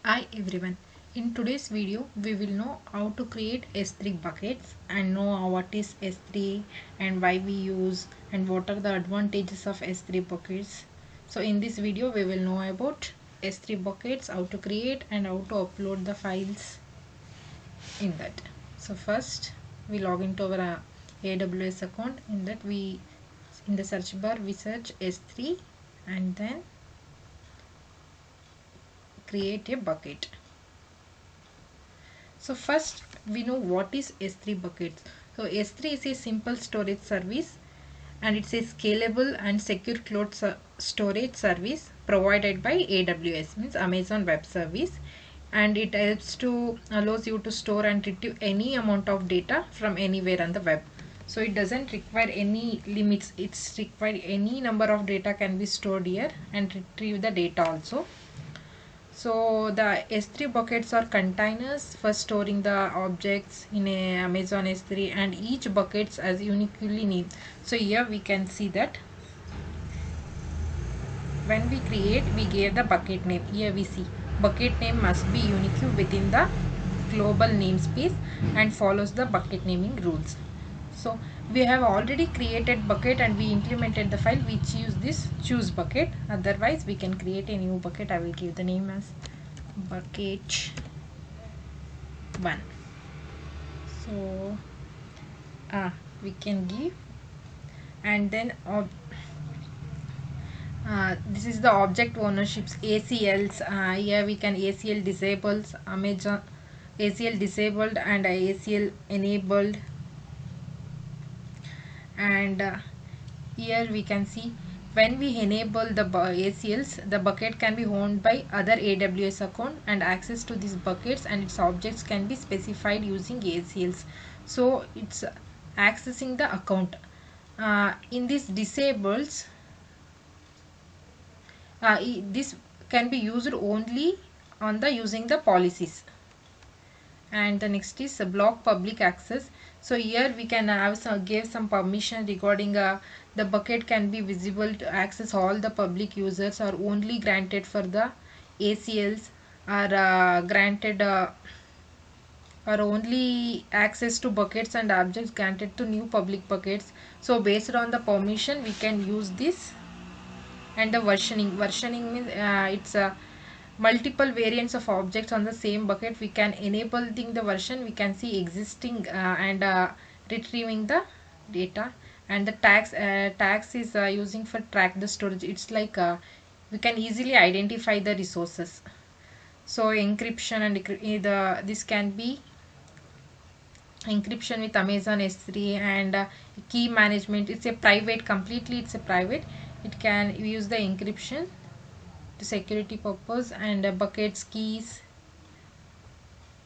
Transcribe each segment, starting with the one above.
Hi everyone. In today's video we will know how to create S3 buckets and know what is S3 and why we use and what are the advantages of S3 buckets. So in this video we will know about S3 buckets, how to create and how to upload the files in that. So first we log into our AWS account. In that we in the search bar we search S3 and then create a bucket. So first we know what is S3 buckets. So S3 is a simple storage service and it's a scalable and secure cloud storage service provided by AWS, means Amazon Web Service, and it helps to allows you to store and retrieve any amount of data from anywhere on the web. So it doesn't require any limits. It's required any number of data can be stored here and retrieve the data also. So the S3 buckets are containers for storing the objects in a Amazon S3, and each buckets as uniquely named. So here we can see that when we create we gave the bucket name. Here we see bucket name must be unique within the global namespace and follows the bucket naming rules. So we have already created bucket and we implemented the file. We choose this choose bucket. Otherwise we can create a new bucket. I will give the name as bucket 1. So we can give, and then this is the object ownerships, ACLs. Here we can ACL disables, Amazon ACL disabled and ACL enabled, and here we can see when we enable the ACLs, the bucket can be owned by other AWS account, and access to these buckets and its objects can be specified using ACLs. So it's accessing the account. In this disables, this can be used only on the using the policies. And the next is block public access. So here we can have give some permission regarding the bucket can be visible to access all the public users, or only granted for the ACLs, or granted or only access to buckets and objects granted to new public buckets. So based on the permission we can use this. And the versioning means it's multiple variants of objects on the same bucket. We can enabling the version, we can see existing and retrieving the data. And the tags is using for track the storage. It's like we can easily identify the resources. So encryption and this can be encryption with Amazon S3, and key management. It's a private, completely it's a private. It can use the encryption to security purpose, and buckets keys.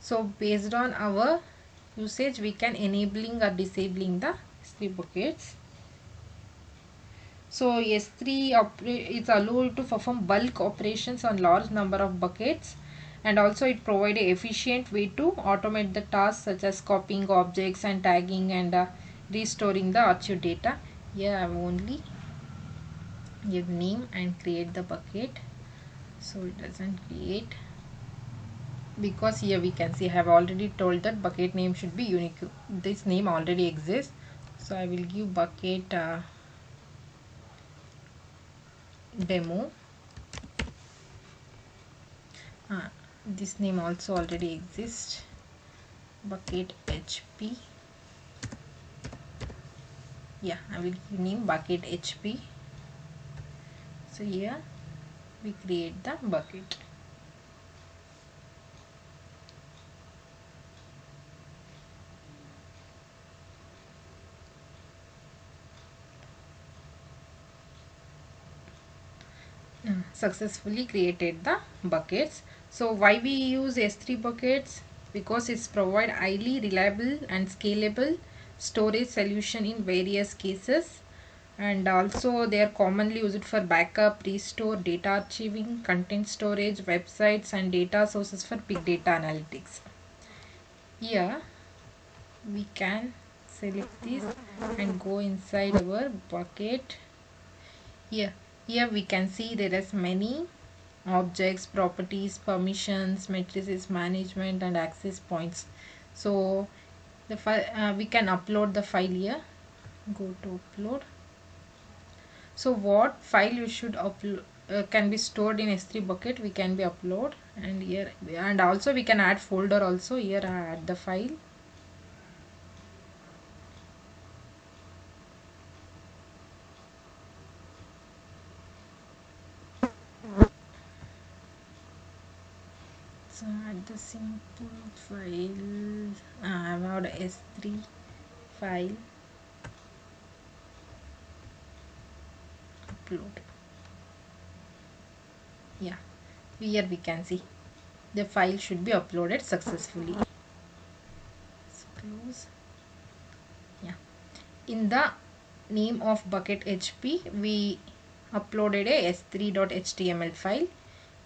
So based on our usage we can enabling or disabling the S3 buckets. So S3 is allowed to perform bulk operations on large number of buckets, and also it provides an efficient way to automate the tasks such as copying objects and tagging and restoring the archive data. Here I will only give name and create the bucket, so it doesn't create, because here we can see I have already told that bucket name should be unique. This name already exists, so I will give bucket demo. This name also already exists, bucket HP. Yeah, I will name bucket HP. So here we create the bucket. Successfully created the buckets. So why we use S3 buckets? Because it's provide highly reliable and scalable storage solution in various cases, and also they are commonly used for backup, restore, data archiving, content storage, websites, and data sources for big data analytics. Here we can select this and go inside our bucket. Here we can see there is many objects, properties, permissions, matrices, management, and access points. So the file, we can upload the file here. Go to upload. So what file you should upload can be stored in S3 bucket, we can be upload, and here, and also we can add folder also. Here I add the file. So add the simple file. I have S3 file, upload. Yeah, here we can see the file should be uploaded successfully. Let's close. Yeah, in the name of bucket HP we uploaded a s3.html file.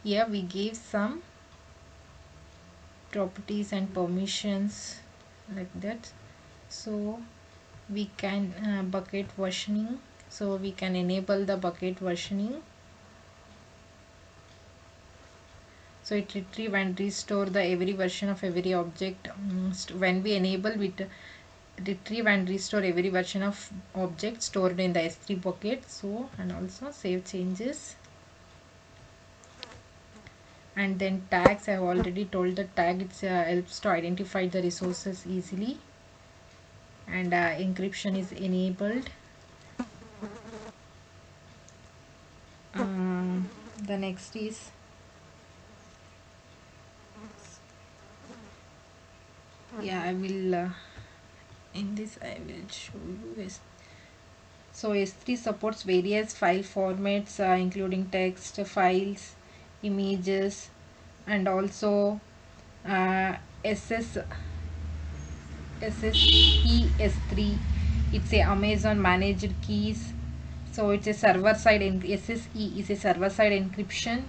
Here we gave some properties and permissions like that. So we can bucket versioning, so we can enable the bucket versioning. So it retrieve and restore the every version of every object. When we enable it, retrieve and restore every version of object stored in the S3 bucket. So, and also save changes. And then tags, I have already told the tag, it helps to identify the resources easily, and encryption is enabled. The next is I will in this I will show you. So S3 supports various file formats including text files, images, and also SSE S3. It's a Amazon managed keys. So it's a server side SSE is a server side encryption.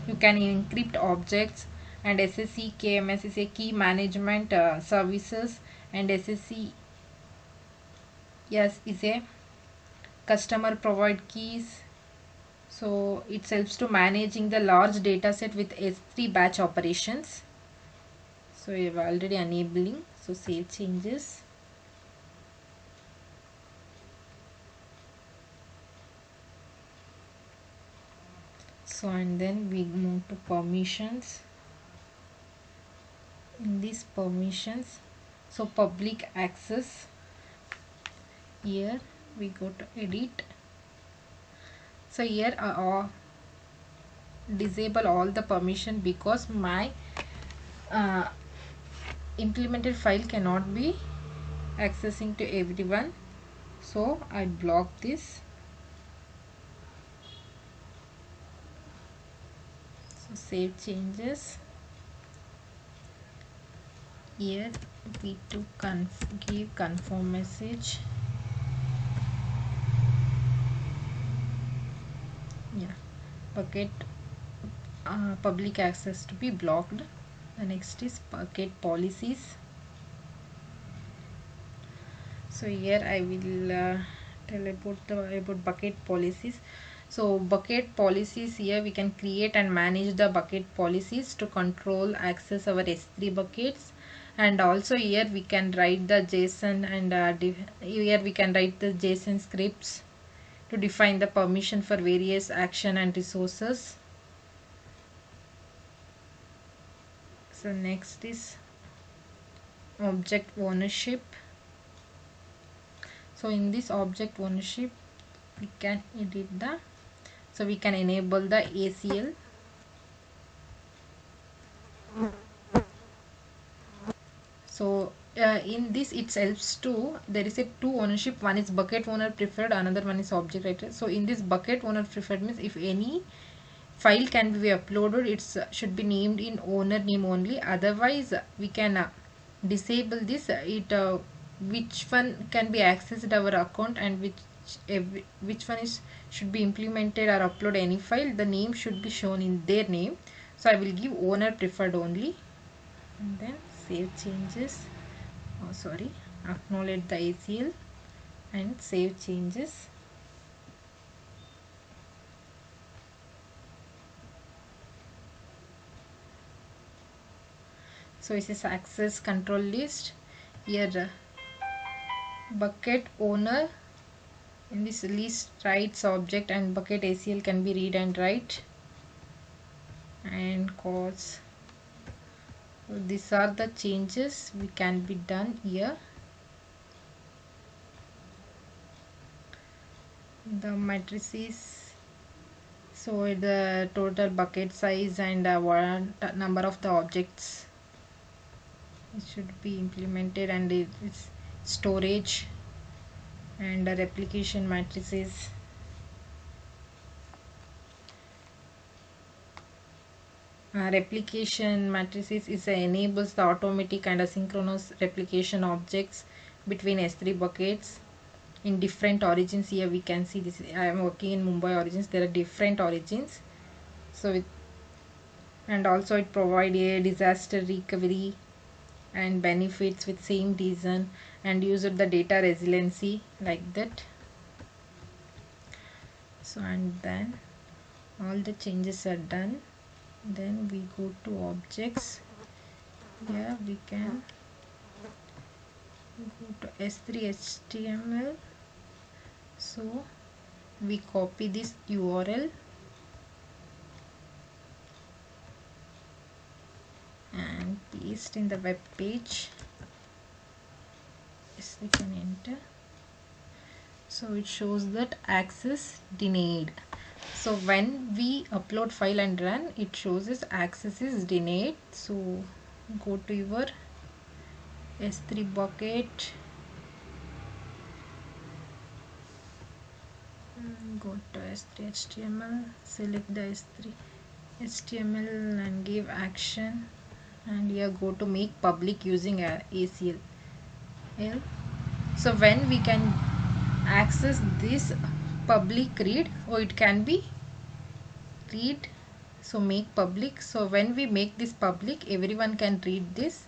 You can encrypt objects, and SSE KMS is a key management services, and SSE is a customer provide keys. So it helps to managing the large data set with S3 batch operations. So you have already enabling. So save changes. So and then we move to permissions. In these permissions, so public access, here we go to edit. So here disable all the permission because my implemented file cannot be accessing to everyone. So I block this. So save changes. Here we to give confirm message. Bucket public access to be blocked. The next is bucket policies. So here I will tell about bucket policies. So bucket policies, here we can create and manage the bucket policies to control access our S3 buckets. And also here we can write the JSON, and here we can write the JSON scripts to define the permission for various action and resources. So next is object ownership. So in this object ownership we can edit the, so we can enable the ACL. So in this it helps to, there is a two ownership, one is bucket owner preferred, another one is object writer. So in this bucket owner preferred means if any file can be uploaded, it should be named in owner name only. Otherwise we can disable this, which one can be accessed our account, and which one is should be implemented or upload any file, the name should be shown in their name. So I will give owner preferred only, and then save changes. Acknowledge the ACL and save changes. So it is access control list. Here bucket owner, in this list writes object and bucket ACL can be read and write, and cause. So these are the changes we can be done here. The matrices, so the total bucket size and number of the objects it should be implemented, and its storage and the replication matrices. Replication matrices enables the automatic and asynchronous replication objects between S3 buckets in different origins. Here we can see this. I am working in Mumbai origins. There are different origins. So and also it provides a disaster recovery and benefits with same reason, and use of the data resiliency like that. So and then all the changes are done. Then we go to objects. Here we can go to S3 HTML. So we copy this URL and paste in the web page. Yes, we can enter. So it shows that access denied. So when we upload file and run, it shows as access is denied. So go to your S3 bucket, go to S3 HTML, select the S3 HTML and give action, and here go to make public using ACL. So when we can access this public read, or it can be read, so make public. So when we make this public, everyone can read this.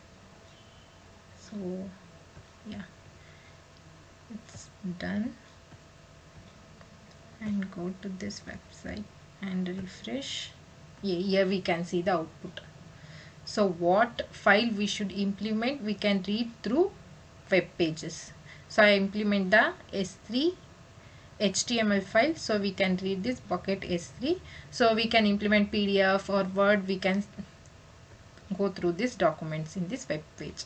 So yeah, it's done, and go to this website and refresh. Yeah, here we can see the output. So what file we should implement, we can read through web pages. So I implement the S3 HTML file, so we can read this bucket S3. So we can implement PDF or Word, we can go through these documents in this web page.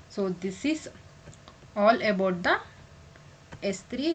So this is all about the S3